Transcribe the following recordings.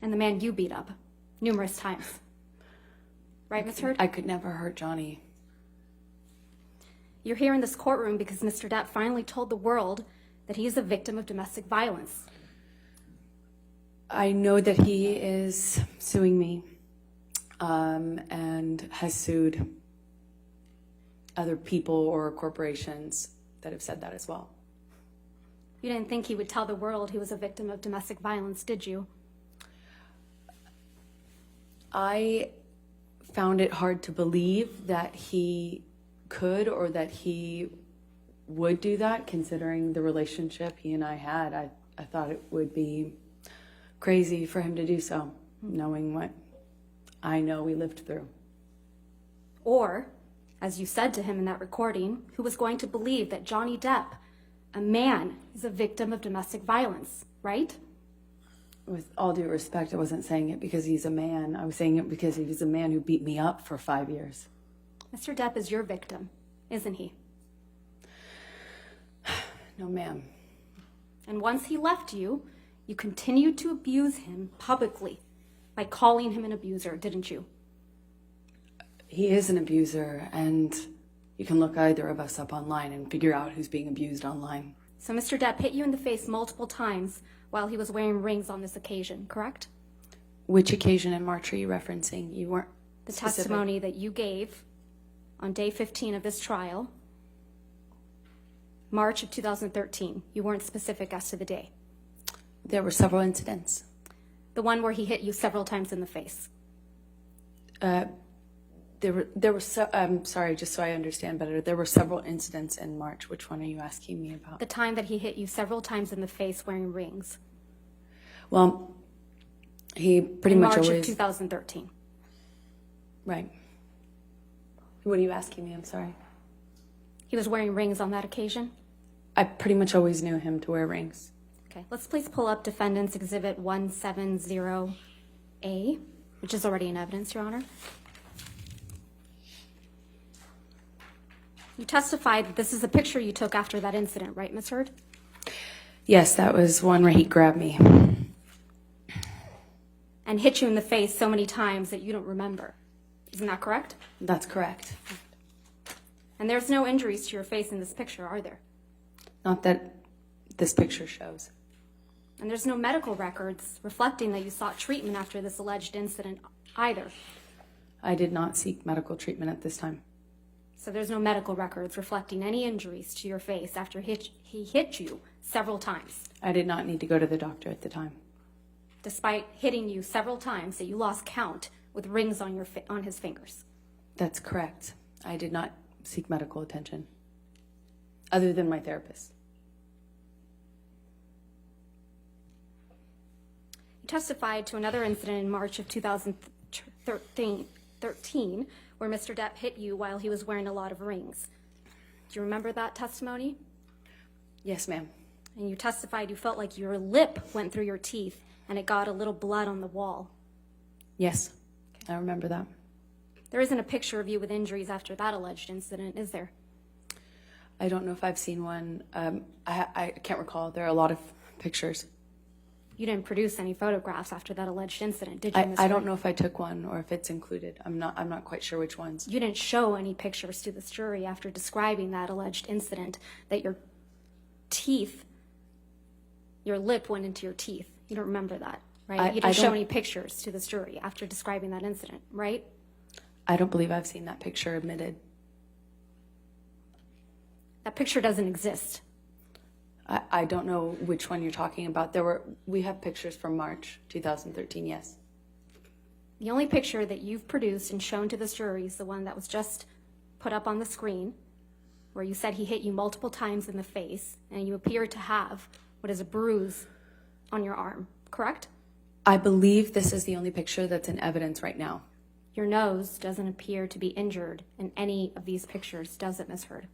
and the man you beat up numerous times. Right, Ms. Heard? I could never hurt Johnny. You're here in this courtroom because Mr. Depp finally told the world that he is a victim of domestic violence. I know that he is suing me and has sued other people or corporations that have said that as well. You didn't think he would tell the world he was a victim of domestic violence, did you? I found it hard to believe that he could or that he would do that, considering the relationship he and I had. I thought it would be crazy for him to do so, knowing what I know we lived through. Or, as you said to him in that recording, who was going to believe that Johnny Depp, a man, is a victim of domestic violence, right? With all due respect, I wasn't saying it because he's a man. I was saying it because he was a man who beat me up for 5 years. Mr. Depp is your victim, isn't he? No, ma'am. And once he left you, you continued to abuse him publicly by calling him an abuser, didn't you? He is an abuser, and you can look either of us up online and figure out who's being abused online. So Mr. Depp hit you in the face multiple times while he was wearing rings on this occasion, correct? Which occasion in March are you referencing? You weren't The specific. testimony that you gave on day 15 of this trial, March of 2013. You weren't specific as to the day. There were several incidents. The one where he hit you several times in the face. Sorry, just so I understand better, there were several incidents in March. Which one are you asking me about? The time that he hit you several times in the face wearing rings. Well, he pretty In much March always... of 2013. Right. What are you asking me? I'm sorry. He was wearing rings on that occasion? I pretty much always knew him to wear rings. Okay, let's please pull up Defendant's Exhibit 170A, which is already in evidence, Your Honor. You testified that this is a picture you took after that incident, right, Ms. Heard? Yes, that was one where he grabbed me. And hit you in the face so many times that you don't remember. Isn't that correct? That's correct. And there's no injuries to your face in this picture, are there? Not that this picture shows. And there's no medical records reflecting that you sought treatment after this alleged incident either. I did not seek medical treatment at this time. So there's no medical records reflecting any injuries to your face after he hit you several times. I did not need to go to the doctor at the time. Despite hitting you several times that you lost count with rings on his fingers. That's correct. I did not seek medical attention, other than my therapist. You testified to another incident in March of 2013 where Mr. Depp hit you while he was wearing a lot of rings. Do you remember that testimony? Yes, ma'am. And you testified you felt like your lip went through your teeth and it got a little blood on the wall. Yes, I remember that. There isn't a picture of you with injuries after that alleged incident, is there? I don't know if I've seen one. I can't recall. There are a lot of pictures. You didn't produce any photographs after that alleged incident, did you, Ms. I don't Wright? know if I took one or if it's included. I'm not quite sure which ones. You didn't show any pictures to this jury after describing that alleged incident, that your lip went into your teeth. You don't remember that, right? You didn't show any pictures to this jury after describing that incident, right? I don't believe I've seen that picture admitted. That picture doesn't exist. I don't know which one you're talking about. We have pictures from March 2013, yes. The only picture that you've produced and shown to this jury is the one that was just put up on the screen, where you said he hit you multiple times in the face, and you appear to have what is a bruise on your arm, correct? I believe this is the only picture that's in evidence right now. Your nose doesn't appear to be injured in any of these pictures, does it, Ms. Heard?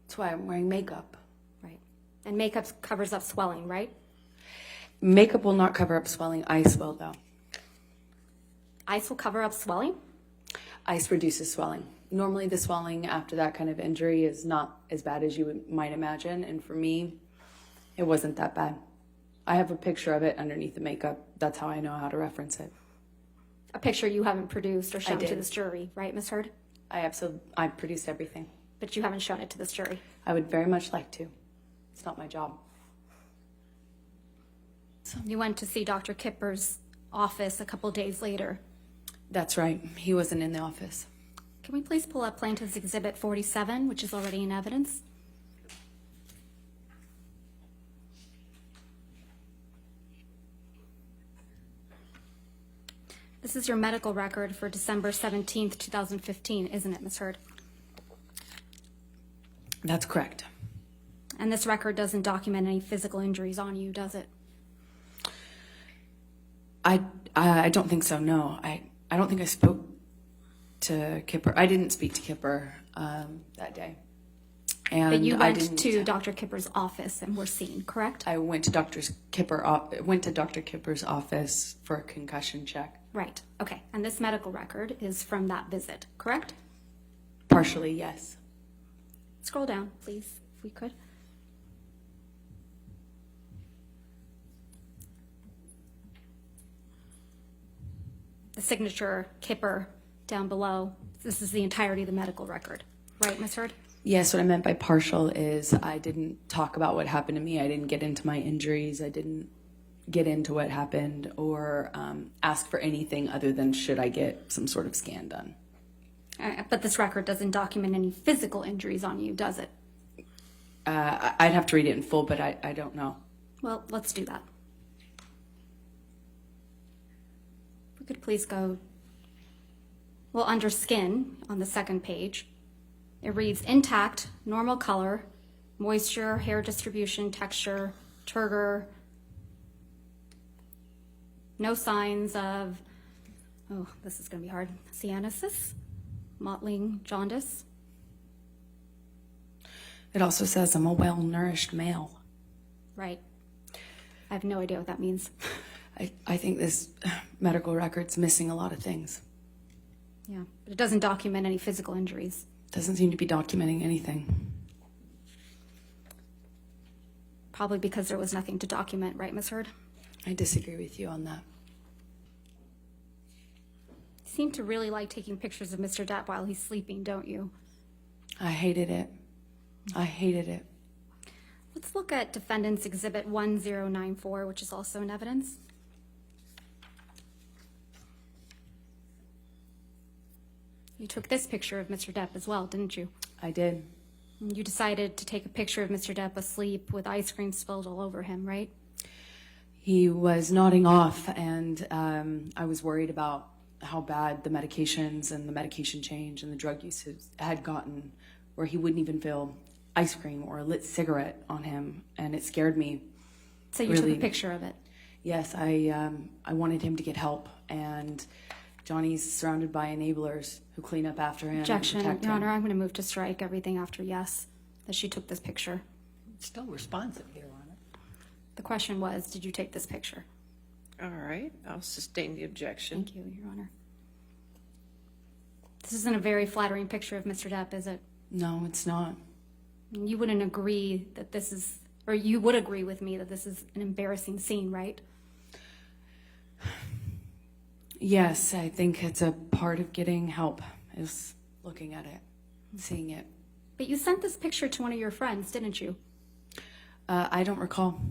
That's why I'm wearing makeup. Right. And makeup covers up swelling, right? Makeup will not cover up swelling. Ice will, though. Ice will cover up swelling? Ice reduces swelling. Normally, the swelling after that kind of injury is not as bad as you might imagine. And for me, it wasn't that bad. I have a picture of it underneath the makeup. That's how I know how to reference it. A picture you haven't produced or shown to did. this jury, right, Ms. Heard? I produced everything. But you haven't shown it to this jury. I would very much like to. It's not my job. You went to see Dr. Kipper's office a couple days later. That's right. He wasn't in the office. Can we please pull up Plaintiff's Exhibit 47, which is already in evidence? This is your medical record for December 17th, 2015, isn't it, Ms. Heard? That's correct. And this record doesn't document any physical injuries on you, does it? I don't think so, no. I don't think I spoke to Kipper. I didn't speak to Kipper that day. And But you I went didn't, to Dr. Kipper's office and were seen, correct? I went to Dr. Kipper's office for a concussion check. Right, okay. And this medical record is from that visit, correct? Partially, yes. Scroll down, please, if we could. The signature Kipper down below. This is the entirety of the medical record, right, Ms. Heard? Yes, what I meant by partial is I didn't talk about what happened to me. I didn't get into my injuries. I didn't get into what happened or ask for anything other than should I get some sort of scan done. But this record doesn't document any physical injuries on you, does it? I'd have to read it in full, but I don't know. Well, let's do that. If we could please go, well, under skin on the second page, it reads intact, normal color, moisture, hair distribution, texture, turgor, no signs of, oh, this is going to be hard, cyanosis, mottling, jaundice. It also says I'm a well-nourished male. Right. I have no idea what that means. I think this medical record's missing a lot of things. Yeah, but it doesn't document any physical injuries. Doesn't seem to be documenting anything. Probably because there was nothing to document, right, Ms. Heard? I disagree with you on that. You seem to really like taking pictures of Mr. Depp while he's sleeping, don't you? I hated it. I hated it. Let's look at Defendant's Exhibit 1094, which is also in evidence. You took this picture of Mr. Depp as well, didn't you? I did. You decided to take a picture of Mr. Depp asleep with ice cream spilled all over him, right? He was nodding off, and I was worried about how bad the medications and the medication change and the drug use had gotten, where he wouldn't even feel ice cream or a lit cigarette on him, and it scared me. So you really. took a picture of it. Yes, I wanted him to get help, and Johnny's surrounded by enablers who clean up after him. Objection, and protect Your him. Honor, I'm going to move to strike everything after yes, that she took this picture. Still responsive, Your Honor. The question was, did you take this picture? All right, I'll sustain the objection. Thank you, Your Honor. This isn't a very flattering picture of Mr. Depp, is it? No, it's not. You wouldn't agree that this is, or you would agree with me that this is an embarrassing scene, right? Yes, I think it's a part of getting help, is looking at it, seeing it. But you sent this picture to one of your friends, didn't you? I don't recall.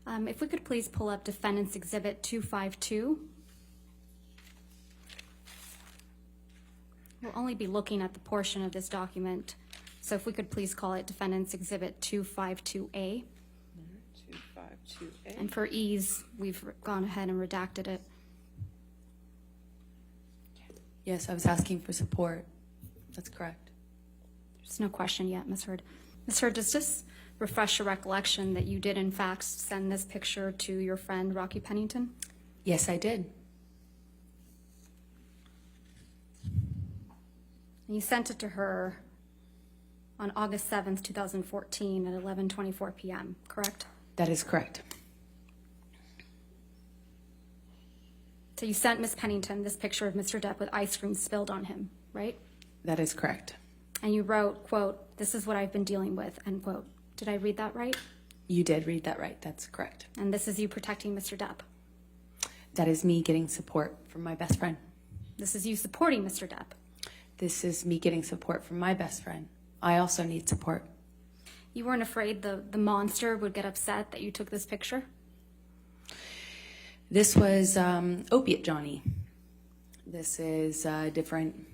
If we could please pull up Defendant's Exhibit 252. We'll only be looking at the portion of this document, so if we could please call it Defendant's Exhibit 252A. 252A. And for ease, we've gone ahead and redacted it. Yes, I was asking for support. That's correct. There's no question yet, Ms. Heard. Ms. Heard, does this refresh your recollection that you did in fact send this picture to your friend Rocky Pennington? Yes, I did. And you sent it to her on August 7th, 2014 at 11:24 p.m., correct? That is correct. So you sent Ms. Pennington this picture of Mr. Depp with ice cream spilled on him, right? That is correct. And you wrote, quote, "This is what I've been dealing with," end quote. Did I read that right? You did read that right. That's correct. And this is you protecting Mr. Depp. That is me getting support from my best friend. This is you supporting Mr. Depp. This is me getting support from my best friend. I also need support. You weren't afraid the monster would get upset that you took this picture? This was Opiate Johnny. This is a different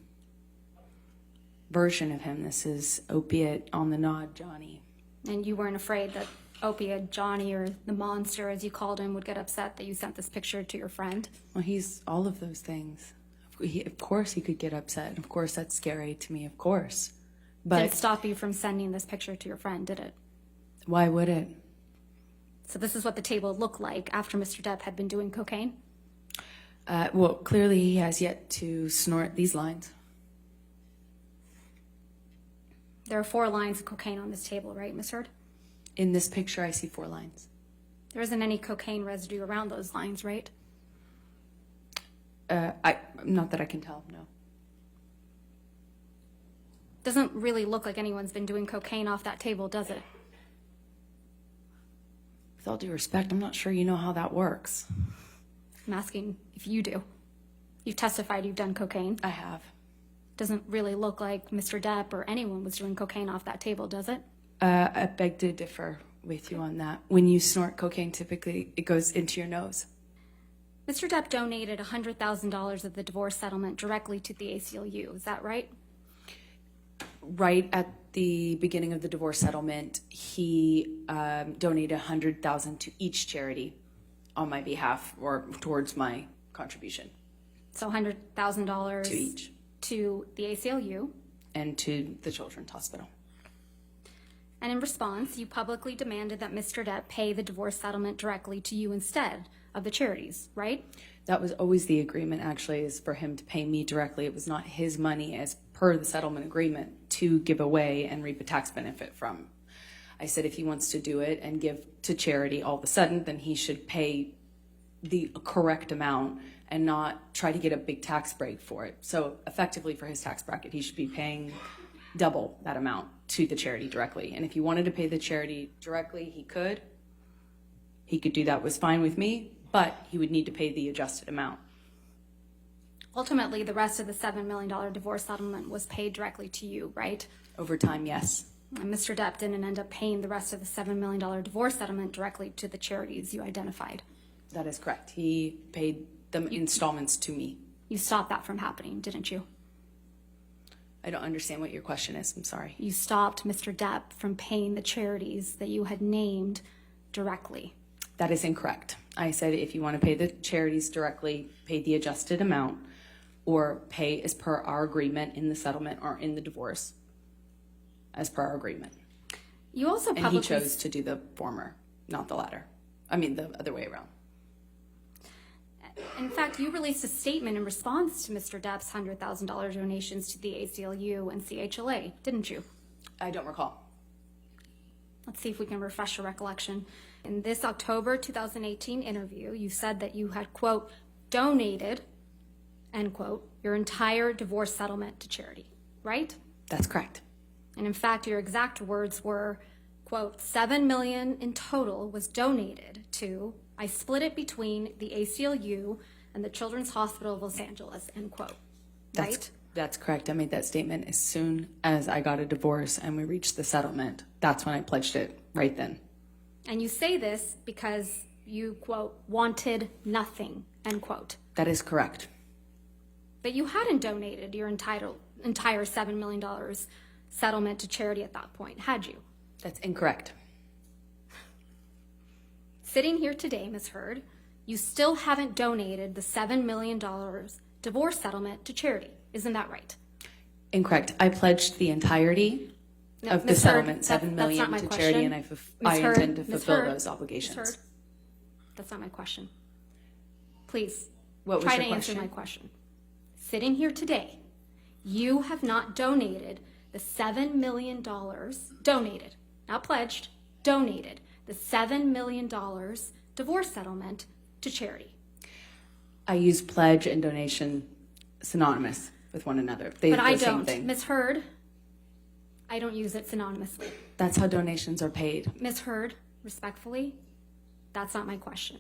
version of him. This is Opiate on the Nod Johnny. And you weren't afraid that Opiate Johnny, or the monster as you called him, would get upset that you sent this picture to your friend? Well, he's all of those things. Of course he could get upset. Of course that's scary to me, of course. But Didn't stop you from sending this picture to your friend, did it? why would it? So this is what the table looked like after Mr. Depp had been doing cocaine? Well, clearly he has yet to snort these lines. There are 4 lines of cocaine on this table, right, Ms. Heard? In this picture, I see 4 lines. There isn't any cocaine residue around those lines, right? Not that I can tell, no. Doesn't really look like anyone's been doing cocaine off that table, does it? With all due respect, I'm not sure you know how that works. I'm asking if you do. You've testified you've done cocaine. I have. Doesn't really look like Mr. Depp or anyone was doing cocaine off that table, does it? I beg to differ with you on that. When you snort cocaine, typically it goes into your nose. Mr. Depp donated $100,000 of the divorce settlement directly to the ACLU. Is that right? Right at the beginning of the divorce settlement, he donated $100,000 to each charity on my behalf or towards my contribution. So $100,000 To each. To the ACLU. And to the Children's Hospital. And in response, you publicly demanded that Mr. Depp pay the divorce settlement directly to you instead of the charities, right? That was always the agreement, actually, is for him to pay me directly. It was not his money as per the settlement agreement to give away and reap a tax benefit from. I said if he wants to do it and give to charity all of a sudden, then he should pay the correct amount and not try to get a big tax break for it. So effectively for his tax bracket, he should be paying double that amount to the charity directly. And if he wanted to pay the charity directly, he could. He could do that, was fine with me, but he would need to pay the adjusted amount. Ultimately, the rest of the $7 million divorce settlement was paid directly to you, right? Over time, yes. And Mr. Depp didn't end up paying the rest of the $7 million divorce settlement directly to the charities you identified. That is correct. He paid the installments to me. You stopped that from happening, didn't you? I don't understand what your question is. I'm sorry. You stopped Mr. Depp from paying the charities that you had named directly. That is incorrect. I said if you want to pay the charities directly, pay the adjusted amount, or pay as per our agreement in the settlement or in the divorce, as per our agreement. You also And he publicly chose to do the former, not the latter. I mean, the other way around. In fact, you released a statement in response to Mr. Depp's $100,000 donations to the ACLU and CHLA, didn't you? I don't recall. Let's see if we can refresh your recollection. In this October 2018 interview, you said that you had, quote, donated, end quote, your entire divorce settlement to charity, right? That's correct. And in fact, your exact words were, quote, $7 million in total was donated to, I split it between the ACLU and the Children's Hospital of Los Angeles, end quote, right? That's correct. I made that statement as soon as I got a divorce and we reached the settlement. That's when I pledged it, right then. And you say this because you, quote, wanted nothing, end quote. That is correct. But you hadn't donated your entire $7 million settlement to charity at that point, had you? That's incorrect. Sitting here today, Ms. Heard, you still haven't donated the $7 million divorce settlement to charity. Isn't that right? Incorrect. I pledged the entirety of the Ms. settlement, Heard, $7 that's million not my to question. charity, and I Ms. Heard, intend to Ms. fulfill Heard, those obligations. Ms. Heard, that's not my question. Please, What was try your to answer question? my question. Sitting here today, you have not donated the $7 million, donated, not pledged, donated the $7 million divorce settlement to charity. I use pledge and donation synonymous with one another. They're But I the same don't. thing. Ms. Heard, I don't use it synonymously. That's how donations are paid. Ms. Heard, Respectfully, that's not my question.